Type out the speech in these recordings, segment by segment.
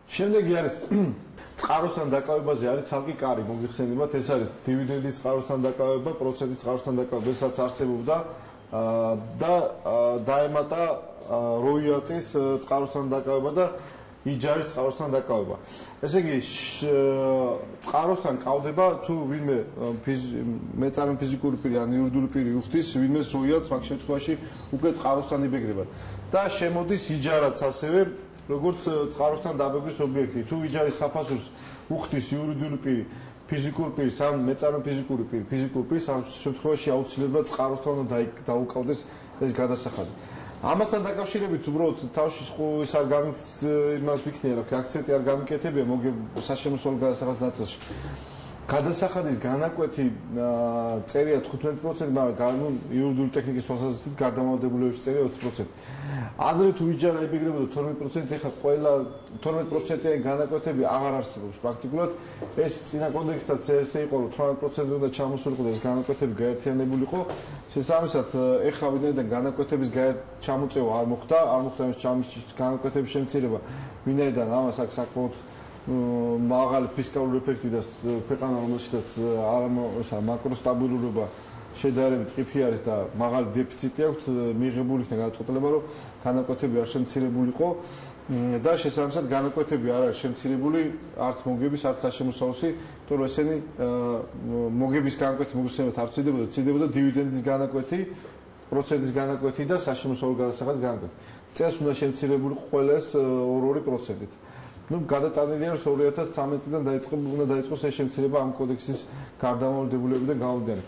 შემდეგი არის წყაროსთან დაკავებაზე არის ცალკე კარი მოგიხსენებათ, ეს არის დივიდენდის წყაროსთან დაკავება, პროცენტის წყაროსთან დაკავება, ესაც არსებობდა და დაემატა როიალტის წყაროსთან დაკავება და იჯარის წყაროსთან დაკავება. ესე იგი, წყაროსთან ყავდება თუ ვინმე მეწარმე ფიზიკური პირი ან იურიდიული პირი უხდის ვინმეს როიალტს, მაგ შემთხვევაში უკვე წყაროსთან იბეგრება. და შემოდის იჯარაც ასევე, როგორც წყაროსთან დაბეგრის ობიექტი. თუ იჯარის საფასურს უხდის იურიდიული პირი, ფიზიკური პირი, ან მეწარმე ფიზიკური პირი, ფიზიკური პირი, ამ შემთხვევაში აუცილებლად წყაროსთან უნდა დაუკავდეს ეს გადასახადი. ამასთან დაკავშირებით უბრალოდ თავში ის არ იმას ვიქნია, რომ აქცენტი არ გამიკეთებია საშემოსავლო გადასახადის ნაწილში. გადასახადის განაკვეთი წერია 15%, მაგრამ იურიდიული ტექნიკის თვალსაზრისით გარდამავლებულებში წერია 20%. ადრე თუ იჯარა იბეგრებოდა 12%, ეხლა ყველა 12%-იანი განაკვეთები აღარ არსებობს პრაქტიკულად. ეს წინა კოდექსთან ესე იყო, რომ 18% უნდა ჩამოსულიყო და ეს განაკვეთები გაერთიანებულიყო. შესაბამისად, ეხლა ვინაიდან განაკვეთების ჩამოწევა არ მოხდა ეს განაკვეთების შემცირება, ვინაიდან ამას აქვს საკმაოდ მაღალი ფისკალური ეფექტი და ქვეყანა რომელშიც მაკროსტაბილურობა შედარებით ყიფი არის და მაღალი დეფიციტი აქვს, მიღებული იქნა გადაწყვეტილება, რომ განაკვეთები არ შემცირებულიყო და შესაბამისად განაკვეთები არ არის შემცირებული არც მოგების, არც საშემოსავლოსი, თორემ ესენი მოგების განაკვეთი მოგხსენებათ არ ცდილდებოდა დივიდენდის განაკვეთი, პროცენტის განაკვეთი და საშემოსავლო გადასახადის განაკვეთი. წელს უნდა შემცირებულიყო ყველა ეს 2%-ით. გადატანილია, რომ 2013 წლიდან უნდა დაიწყოს ეს შემცირება ამ კოდექსის გარდამავლებულებიდან გამომდინარე.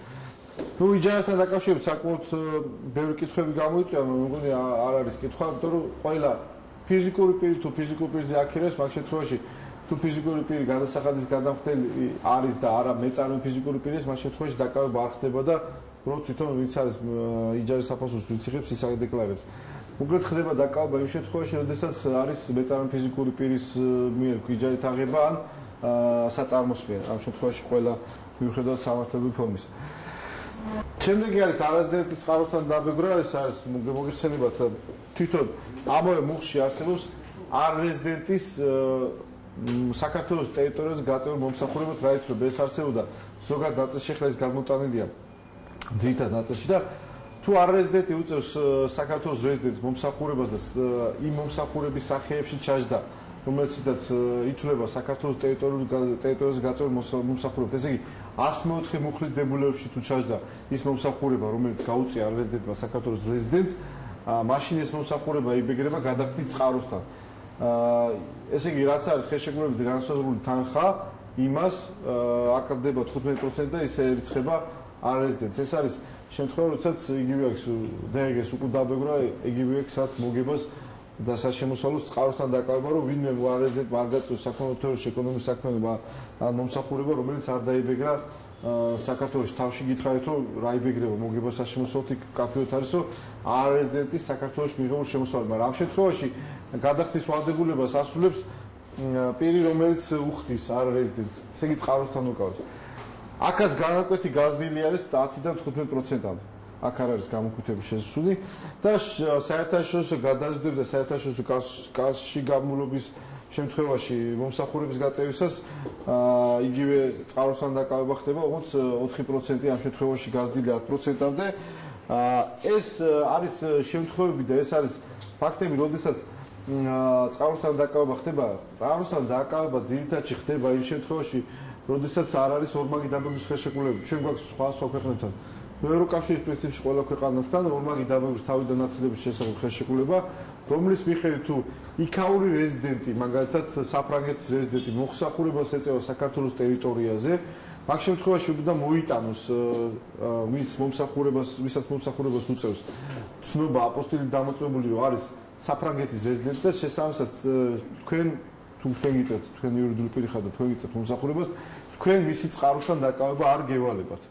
იჯარასთან დაკავშირებით საკმაოდ ბევრი კითხვები გამოიწვია, მეგონი არ არის კითხვა, იმიტომ რომ ყველა ფიზიკური პირი თუ ფიზიკურ პირზე აქირებს, მაგ შემთხვევაში თუ ფიზიკური პირი გადასახადის გადამხდელი არის და არა მეწარმე ფიზიკური პირი, მაგ შემთხვევაში დაკავება არ ხდება და უბრალოდ თვითონ ვინც არის იჯარის საფასურს ვინც იღებს, ის ადეკლარებს. უბრალოდ ხდება დაკავება იმ შემთხვევაში, როდესაც არის მეწარმე ფიზიკური პირის მიერ იჯარით აღება ან საწარმოს მიერ. ამ შემთხვევაში ყველა მიუხედავად სამართლებრივი ფორმის. შემდეგი არის არეზიდენტის წყაროსთან დაბეგრა, ეს არის მოგიხსენებათ თვითონ ამავე მუხში არსებობს არეზიდენტის საქართველოს ტერიტორიაზე გაწეული მომსახურება, რაიც რომ ეს არსებობდა ზოგად ნაწილში, ახლა ეს გამოტანილია ძირითად ნაწილში და თუ არეზიდენტი უწევს საქართველოს რეზიდენტს მომსახურებას და იმ მომსახურების სახეებში ჩაჯდა, რომელიცაც ითვლება საქართველოს ტერიტორიაზე გაწეული მომსახურება. ესე იგი 104 მუხლის დებულებში თუ ჩაჯდა ის მომსახურება, რომელიც გაუწია არეზიდენტმა საქართველოს რეზიდენტს, მაშინ ეს მომსახურება იბეგრება გადახდის წყაროსთან. ესე იგი, რაც არის ხელშეკრულებით განსაზღვრული თანხა, იმას აკრდება 15% და ისე ერიცხება არეზიდენტს. ეს არის შემთხვევა, როდესაც იგივე აქვს დაგეგეს უკვე დაბეგრა, იგივე აქვს რაც მოგებას და საშემოსავლოს წყაროსთან დაკავება, რომ ვინმე არეზიდენტმა არ გაწევს საკონტროლო ეკონომიკის საქმიანობა ან მომსახურება, რომელიც არ დაიბეგრა საქართველოში. თავში გითხარით, რომ რა იბეგრება მოგება საშემოსავლოდ, იქ კაფეოთ არის, რომ არეზიდენტის საქართველოში მიღებულ შემოსავლად, მაგრამ ამ შემთხვევაში გადახდის ვალდებულებას ასრულებს პირი, რომელიც უხდის არეზიდენტს. ესე იგი წყაროსთან უკავებს. აქაც განაკვეთი გაზრდილი არის 10-დან 15%-მდე. აქ არ არის გამოქვეყნების შესული და საერთაშორისო გადაზიდვები და საერთაშორისო კავშირში გამულობის შემთხვევაში მომსახურების გაწევისას იგივე წყაროსთან დაკავება ხდება, ოღონდ 4% ამ შემთხვევაში გაზრდილი 10%-მდე. ეს არის შემთხვევები და ეს არის ფაქტები, როდესაც წყაროსთან დაკავება ხდება. წყაროსთან დაკავება ძირითადში ხდება იმ შემთხვევაში, როდესაც არ არის ორმაგი დაბეგრის ხელშეკრულება. ჩვენ გვაქვს სხვა ქვეყნებთან ევროკავშირის პრინციპში ყველა ქვეყანასთან ორმაგი დაბეგრის თავიდან ნაცვლების შესახებ ხელშეკრულება, რომლის მიხედვით თუ იქაური რეზიდენტი, მაგალითად საფრანგეთის რეზიდენტი მომსახურებას ეწევა საქართველოს ტერიტორიაზე, მაგ შემთხვევაში უნდა მოიტანოს ვისაც მომსახურებას უწევს ცნობა აპოსტილი დამოწმებული, რომ არის საფრანგეთის რეზიდენტი და შესაბამისად თქვენ გიწევთ, თქვენ იურიდიული პირი ხართ და თქვენ გიწევთ მომსახურებას, თქვენ მისი წყაროსთან დაკავება არ გევალებათ.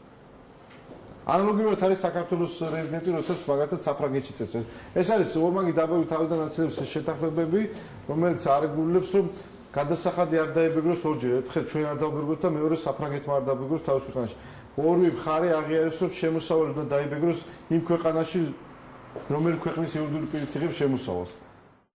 ანალოგიურად არის საქართველოს რეზიდენტი, როდესაც მაგალითად საფრანგეთში წევს. ეს არის ორმაგი დაბეგრი თავიდან ნაცვლების შეთანხმებები, რომელიც არეგულირებს, რომ გადასახადი არ დაიბეგროს ორჯერ. ერთხელ ჩვენ არ დავბეგროთ და მეორე საფრანგეთმა არ დაბეგროს თავის ქვეყანაში. ორივე მხარე აღიარებს, რომ შემოსავალი უნდა დაიბეგროს იმ ქვეყანაში, რომელი ქვეყნის იურიდიული პირიც იღებს შემოსავალს.